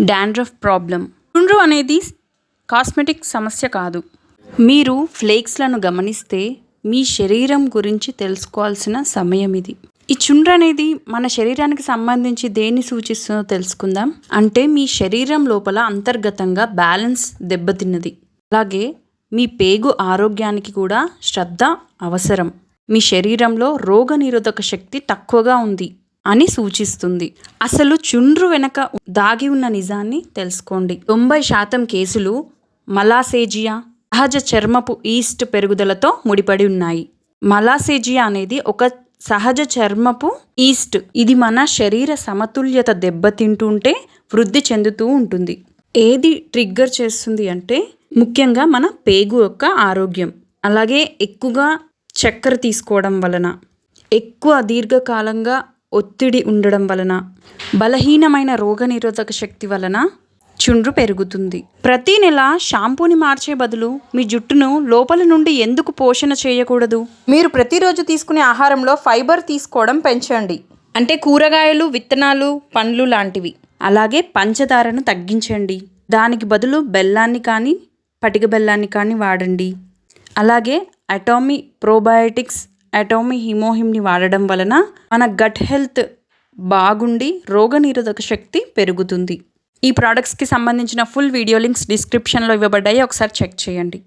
Dandruff problem. చుండ్రు అనేది cosmetic సమస్య కాదు. మీరు ఫ్లేక్స్లను గమనిస్తే మీ శరీరం గురించి తెలుసుకోవాల్సిన సమయం ఇది. ఈ చుండ్రు అనేది మన శరీరానికి సంబంధించి దేన్ని సూచిస్తుందో తెలుసుకుందాం. అంటే మీ శరీరం లోపల అంతర్గతంగా బ్యాలెన్స్ దెబ్బతిన్నది. అలాగే మీ పేగు ఆరోగ్యానికి కూడా శ్రద్ధ అవసరం. మీ శరీరంలో రోగనిరోధక శక్తి తక్కువగా ఉంది అని సూచిస్తుంది. అసలు చుండ్రు వెనక దాగి ఉన్న నిజాన్ని తెలుసుకోండి. 90% కేసులు మలాసేజియా, సహజ చర్మపు ఈస్ట్ పెరుగుదలతో ముడిపడి ఉన్నాయి. మలాసేజియా అనేది ఒక సహజ చర్మపు ఈస్ట్. ఇది మన శరీర సమతుల్యత దెబ్బతింటుంటే వృద్ధి చెందుతూ ఉంటుంది. ఏది ట్రిగ్గర్ చేస్తుంది అంటే ముఖ్యంగా మన పేగు యొక్క ఆరోగ్యం. అలాగే ఎక్కువగా చక్కెర తీసుకోవడం వలన, ఎక్కువ దీర్ఘకాలంగా ఒత్తిడి ఉండడం వలన, బలహీనమైన రోగనిరోధక శక్తి వలన చుండ్రు పెరుగుతుంది. ప్రతి నెల షాంపూని మార్చే బదులు మీ జుట్టును లోపల నుండి ఎందుకు పోషణ చేయకూడదు? మీరు ప్రతిరోజు తీసుకునే ఆహారంలో ఫైబర్ తీసుకోవడం పెంచండి. అంటే కూరగాయలు, విత్తనాలు, పండ్లు లాంటివి. అలాగే పంచదారను తగ్గించండి. దానికి బదులు బెల్లాన్ని కానీ పటిక బెల్లాన్ని కానీ వాడండి. అలాగే అటామీ ప్రోబయోటిక్స్, అటామీ హిమోహిమ్ని వాడడం వలన మన గట్ హెల్త్ బాగుండి రోగనిరోధక శక్తి పెరుగుతుంది. ఈ ప్రోడక్ట్స్కి సంబంధించిన ఫుల్ వీడియో లింక్స్ డిస్క్రిప్షన్లో ఇవ్వబడ్డాయి. ఒకసారి చెక్ చేయండి.